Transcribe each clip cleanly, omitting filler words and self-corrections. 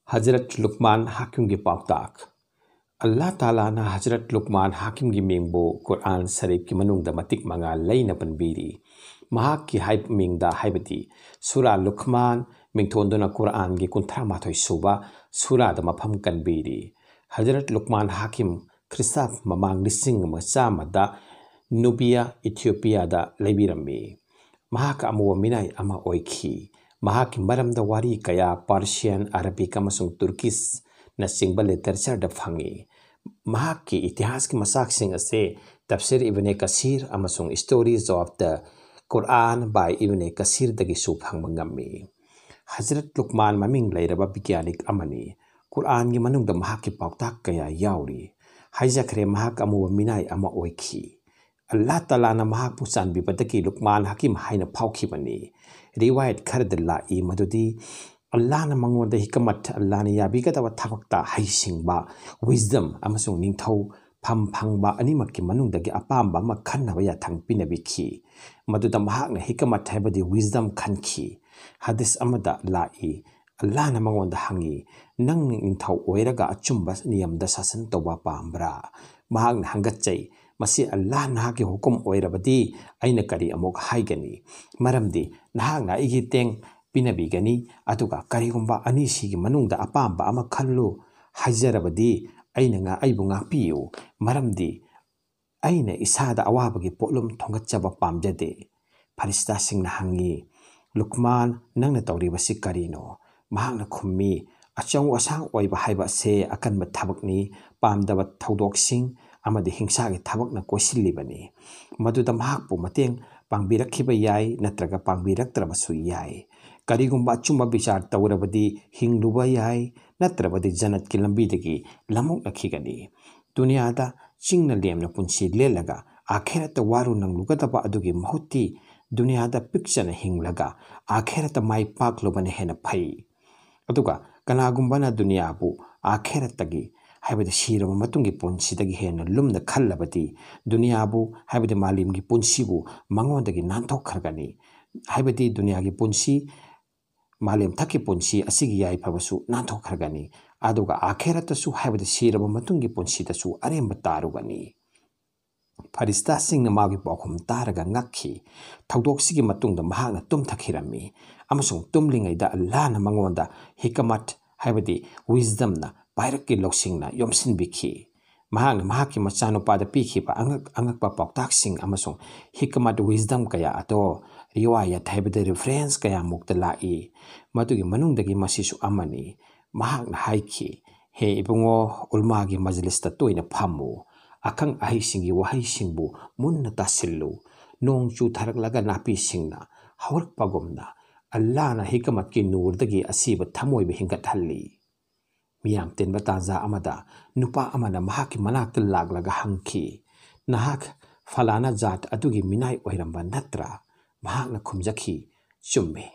Hazrat Luqman Hakeem ki Paotaak. Allah Ta'ala na Hazrat Luqman Hakeem ki mingbo Quran Sarif ki manungda matik mga lay na panbiri. Mahak ki haip mingda haibati Surah Luqman mingtondo na Quran ki kuntra matoy suba Surah da mapam kanbiri. Hazrat Luqman Hakeem Krisaf mamang lising masama da Nubia Ethiopia da labirami. Mahak amuwa minay ama oiki. Mahak maram da wari kaya Persian, Arabic amasung Turkish na singba literature da phangi. Mahak ki itihas ki masak sing ase tafsir Ibn Kasir amasung stories of the Quran by Ibn Kasir dagi suphang mangami. Hazrat Luqman maming layraba bigyanik amani. Quran gi manung da mahak ki Paotaak kaya yauri. Haijakre mahak amuwa minay ama oiki. Allah Ta'ala na mahak pusan bibadaki Luqman Hakeem haina pauki bani. Riwayat kardilla I madudi Allah na mangonda hikamat Allah na yabiga dawa tabakta haisingba wisdom amasung ningthau phamphangba animakki manungdagi apamba makhanna ya thangpina biki maduda mahak na hikamat haibadi wisdom khanki hadis amada lai Allah na mangonda hangi nang ningthau oiraga achumba niyamda sasan toba pambra mahak na hangatchai masi Allah nahaki hukum oirabadi aina kari amok haigani maramdi nahak na igi teng pinabigani atuga karigumba anisi gi manungda apamba ama khallu haijarabadi aina nga aibu nga piyu maramdi aina isada awabagi polum thongatchaba pamjade farista singna hangi Luqman nangna tawribasi karino mahakna khummi achang wasang oiba haiba se akan mathabakni pamdaba thodok-sing amadi hingsa gi thabak na kosilibani maduda mahakpu mateng pangbirakhiba yai natraga pangbiraktrabasu yai karigumba achumba bichar tawrabadi hingluba yai natrabadi janat ki lambidagi lamuk nakhigani duniyada chingna lemna punsi lelaga akhirata waru nang lugataba adugi mahutti duniyada pikchana hinglaga akhirata mai paklobane hena phai aduga kanagumbana duniyabu akhiratagi haibadi shirama matungi punsidagi hena lumna khallabadi duniyabu haibadi malimgi punsibu mangondagi nanthokhargani haibadi duniyagi punsi malim thaki punsi asigi yai phabasu nanthokhargani aduga akhiratasu haibadi shirama matungi punsidasu aremba tarugani farista singna magi pokhum taraga ngakhi thaudoksigi matungda mahakna tumthakhirami amasung tumlingaida Allah na mangonda hikamat haibadi wisdom na Pairakki loksingna yomsin biki. Mahakna mahaki machano pada piki pa angak pa Paotaak sing amasung hikamat wisdom kaya ato riwayat haibada reference kaya mukta lai. Matugi manungdagi masisu amani. Mahakna haiki. He ibungo ulmagi majlis tatoy na pamu. Akang ahisingi wahisingbu munna tasillu. Nong chu tharaglaga napi singna. Hawak pagomna. Allah na hikamat ki nurdagi asiba tamoy bihingat halli. Miyam ten bataza amada nupa amana mahaki manakta laglaga hangki nahak falana jat adugi minay oiramba natra mahak na khumjakhi chumme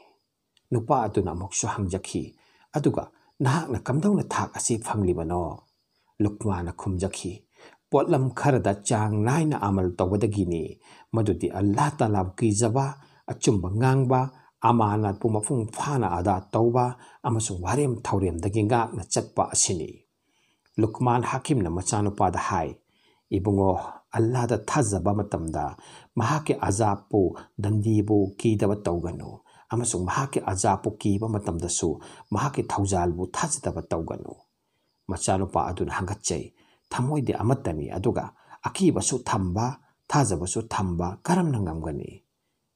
nupa aduna moksu hangjaki aduga nahak na kamdaw na thak asi phanglibano Luqman na khumjakhi potlam kharada chang nai na amal tawdagini madudi Allah Ta'ala kijaba achumba ngangba amanat pumafung phana ada tauba amasung warem thaurem dagi ngak na chatpa asini Luqman Hakeem na machanu pada hai ibungo Allah da thazaba matamda mahake azapu dandibu kidaba tawganu amasung mahake azapu kiba matamda su mahake thaujalbu thazidaba tawganu machanu pa adun hangatchai thamoide amatani aduga akiba su thamba thazaba su thamba karam nangamgani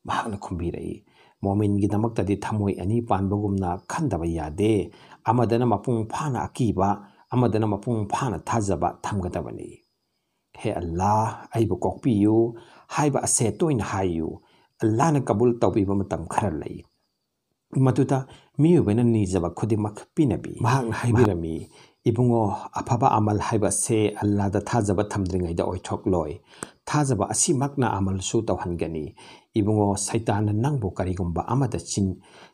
mahakna khumbirai Momin gidamakta di thamoy ani panbagumna khandaba yade amadana mapung phana akiba amadana mapung phana thazaba thamgadabani he Allah aibu kokpiyu haiba ase toina hayu Allah na kabul tawbiba matam khara lai matuta miyubena nijaba khudimak pinabi mahak haibirami ibungo afaba amal haiba se Allah da thazaba thamdringai da oithok loi thazaba asimakna amal su tawhangani ibungo saitan nangbo karigumba amada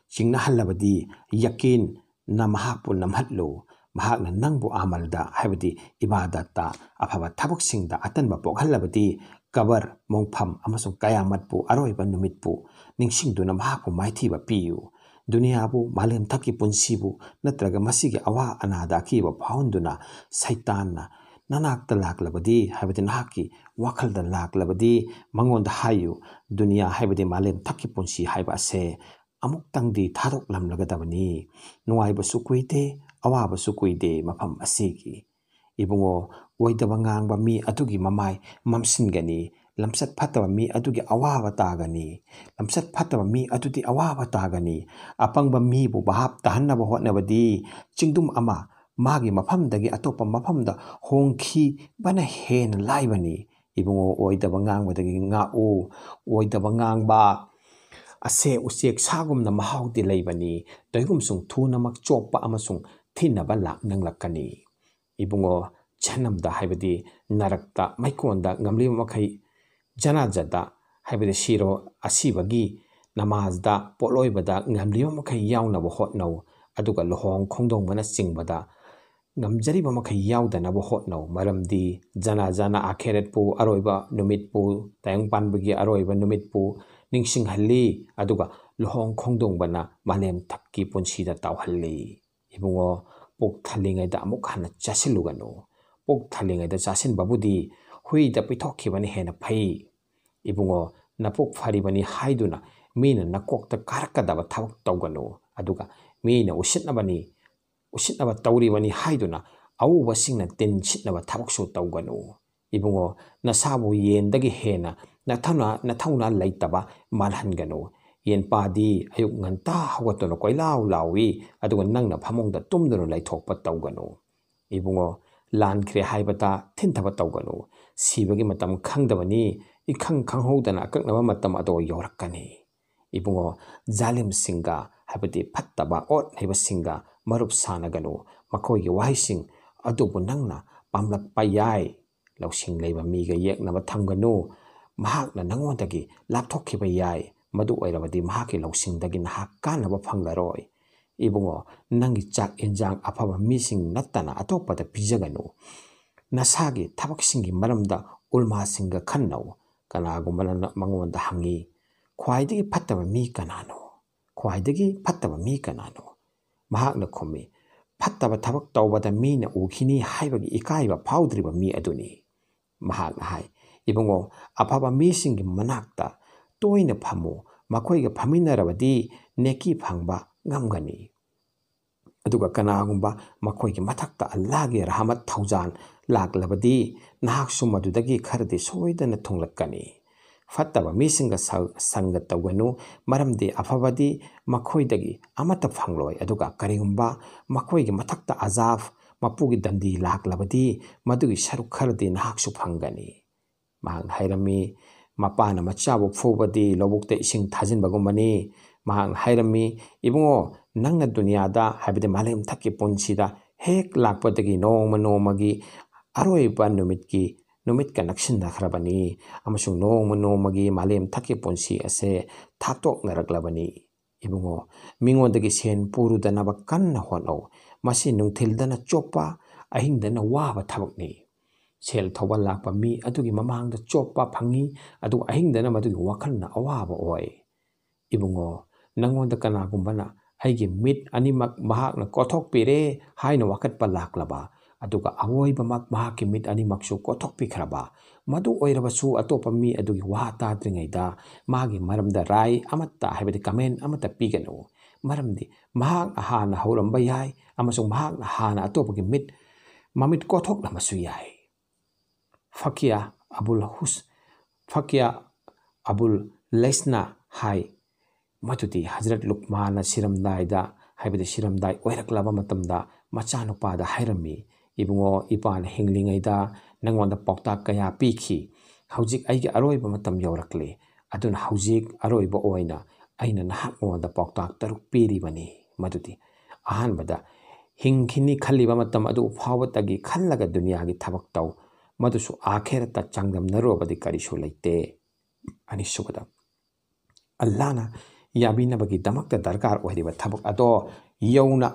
chingna halabadi yakin na mahakpu namhatlo mahakna nangbo amalda haibadi ibadata afaba thabaksingda atanba pokhalabadi kabar mongpham amasung kayamatpu aroiba numitpu ningsingduna mahakpu maithiba piyu दुनियाबु मालेम थकी पुंसीबु नत्रगा मसीगे अवा अनादा अकीबा फाउंदुना सैतानना ननाक्ता लाक्लबदी हाइबदि नाकी वाखलदा लाक्लबदी मंगोंदा हायु दुनिया हाइबदि मालेम थकी पुंसी हाइबा से अमुक्तंगदी थादोक्लमलगदबनी नुवाइबसु कुइदे अवाबसु कुइदे मफम असीगी Ibungo ओइदबा ngang mi adugi mamai mamsingani lamsat phataba mi adugi awawa tagani lamsat phataba mi adudi awawa tagani apangba mi bu bahap tahanna ba hotnabadi chingdum ama magi mafamdagi atopa mafamda hongkhi bana hen laibani ibungo oidaba ngangbadagi ngau oidaba ngangba ase usek sagumna mahauti laibani toigum sung thunamak choppa amasung thinaba lak nanglakani ibungo chanamda haibadi narakta maikonda ngamli makai janajada haibadi shiro asibagi namazda poloibada ngamli makai yauna bo hotnau aduga lohong khongdong bana singbada ngamjari ba makai yaudana bo hotnau maramdi janajana akheret pu aroiba numit pu tayang panbagi aroiba numit pu ningsing halli aduga lohong khongdong bana malem thakki punsida tawhalli ibungo pok thalingai da amuk hana chasilugano pok thalingai da chasin babudi hui da pithokibani hena phai ibungo napok pharibani haiduna mina nakokta karakadaba thawak tawgano aduga mina usitnaba tawribani haiduna awuba singna tin sitnaba thawak su tawgano ibungo nasabu yendagi hena nathawna laitaba malhangano yen padi ayuk nganta hawatono koilaw lawi aduga nangna phamongda tumdono laithokpa tawgano ibungo lankhre haibata thinthaba tawgano sibagi matam khangdabani ikhang khanghodana akaknaba matam ado yorakani ibungo zalim singa habati phattaba ot haiba singa marup sanagano makoigi wahising adubu nangna pamlak payai lausing leiba miga yeknaba thamgano mahakna nangondagi lapthokhiba yai madu oirabadi mahaki lausingdagi nahak kanaba phangaroi ibungo nangi chak enjang afaba mising nattana atopada pijagano nasagi thabaksingi maramda ulma singa khannau kanagumana mangonda hangi khwaidagi phattaba mi kanano mahakna khomi phattaba thabak tawbada mina ukhini haibagi ikaiba phaudriba mi aduni mahakna hai ibungo afaba misingi manakta toina phamu makoiga phaminarabadi neki phangba ngamgani aduga kanagumba makoigi mathakta Allahgi rahmat thaujan laklabadi nahak sumadudagi khardi soidana thunglakani fattaba misinga sanga tawganu maramdi afabadi makoidagi amata phangloi aduga karigumba makoigi mathakta azaf mapugi dandi laklabadi madugi saruk khardi nahak su phangani mahang hairami mapana machabu phubadi lobukte ising thajin bagumani mahang hairami ibungo nangna dunyada habide malem thakki ponsida hek lakpadagi nongmagi aroiba numit ka naksin nakhrabani amasung nongmagi malem thakki ponsi ase thatok naraklabani ibungo mingondagi sen purudana bakanna hono masi nungthildana chopa ahingdana waba thabakni sel thawal lakpa mi adugi mamangda chopa phangi adu ahingdana madugi wakhalna awaba oi ibungo nangonda kanagumbana aigi mit animak mahakna kothok pire haina wakatpa laklaba aduga awoiba mahaki mit animak su kothok pikhraba madu oirabasu atopa mi adugi wa tadringaida magi maramda rai amatta haibadi comment amata pigano maramdi mahak hana hauramba yai amasung mahak hana atopagi mit mamit kothok lamasu yai Fakia Abul Lesna hai matudi Hazrat Luqman siramdaida haibadi siramdai oiraklaba matamda machanupada hairami ibungo ipan hinglingaida nangonda Paotaak kaya pikhi haujik aigi aroiba matam yaurakle adun haujik aroiba oina aina nahakmonda Paotaak taruk piribani matudi ahanbada hingkhini khalliba matam adu phawatagi khallaga dunyagi thabak taw madusu akherata changdam narobadi karisu laite anisubada Allahna yabinabagi damakta darkar ohriba thabak ado yauna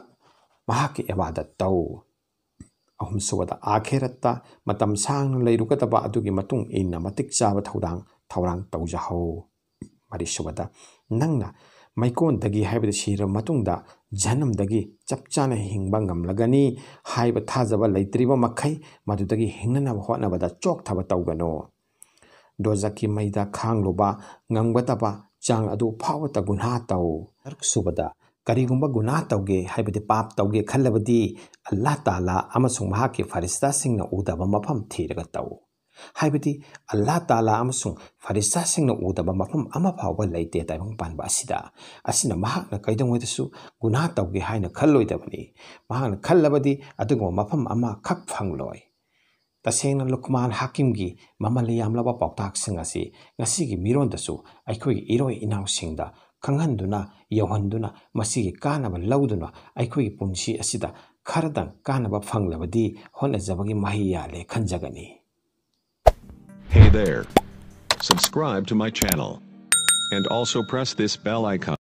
mahaki ibadat taw ahum subada akherata matam sang leirukataba adugi matung inna matik chaba thaurang tawjahau marisubada nangna ꯃꯩꯀꯣꯟꯗꯒꯤ ꯍꯥꯏꯕꯗꯤ ꯁꯤꯔꯕ ꯃꯇꯨꯡꯗ ꯖꯅꯝꯗꯒꯤ ꯆꯞ ꯆꯥꯅ ꯍꯤꯡꯕ ꯉꯝꯂꯒꯅꯤ ꯍꯥꯏꯕ ꯊꯥꯖꯕ ꯂꯩꯇ꯭ꯔꯤꯕ ꯃꯈꯩ ꯃꯗꯨꯗꯒꯤ ꯍꯤꯡꯅꯅꯕ ꯍꯣꯠꯅꯕꯗ ꯆꯣꯛꯊꯕ ꯇꯧꯒꯅꯨ ꯗꯣꯖꯛꯀꯤ ꯃꯩꯗ ꯈꯥꯡꯂꯨꯕ ꯉꯝꯒꯗꯕ ꯆꯥꯡ ꯑꯗꯨ ꯐꯥꯎꯕꯇ ꯒꯨꯅꯥ ꯇꯧ ꯁꯨꯕꯗ ꯀꯔꯤꯒꯨꯝꯕ ꯒꯨꯅꯥ ꯇꯧꯒꯦ ꯍꯥꯏꯕꯗꯤ ꯄꯥꯞ ꯇꯧꯒꯦ ꯈꯜꯂꯕꯗꯤ ꯑꯜꯂꯥꯍ ꯇꯥꯂꯥ ꯑꯃꯁꯨꯡ ꯃꯍꯥꯛꯀꯤ ꯐꯔꯤꯁꯇꯥꯁꯤꯡꯅ ꯎꯗꯕ ꯃꯐꯝ ꯊꯤꯔꯒ ꯇꯧ ꯍꯥꯏꯕꯗꯤ ꯑꯜꯂꯥꯍ ꯇꯥꯂꯥ ꯑꯃꯁꯨꯡ ꯐꯔꯤꯁꯇꯥꯁꯤꯡꯅ ꯎꯗꯕ ꯃꯐꯝ ꯑꯃ ꯐꯥꯎꯕ ꯂꯩꯇꯦ ꯇꯥꯏꯕꯪ ꯄꯥꯟꯕ ꯑꯁꯤꯅ ꯃꯍꯥꯛꯅ ꯀꯩꯗꯧꯉꯩꯗꯁꯨ ꯒꯨꯅꯥ ꯇꯧꯒꯦ ꯍꯥꯏꯅ ꯈꯜꯂꯣꯏꯗꯕꯅꯤ ꯃꯍꯥꯛꯅ ꯈꯜꯂꯕꯗꯤ ꯑꯗꯨꯒꯨꯝꯕ ꯃꯐꯝ ꯑꯃꯈꯛ ꯐꯪꯂꯣꯏ तसेंगना लुकमान हाकिमगी ममल यामलबा पाउताकसिंग असि ngasiगी मिरोंदसु अखोई इरोई इनाउसिंगदा खंगहंदुना यौहंदुना मसिगी कानबा लौदुना अखोई पुंसी असिदा खरदंग कानबा फंगलबदी होनजबगी मही Yale खंजगनी Hey there. Subscribe to my channel and also press this bell icon.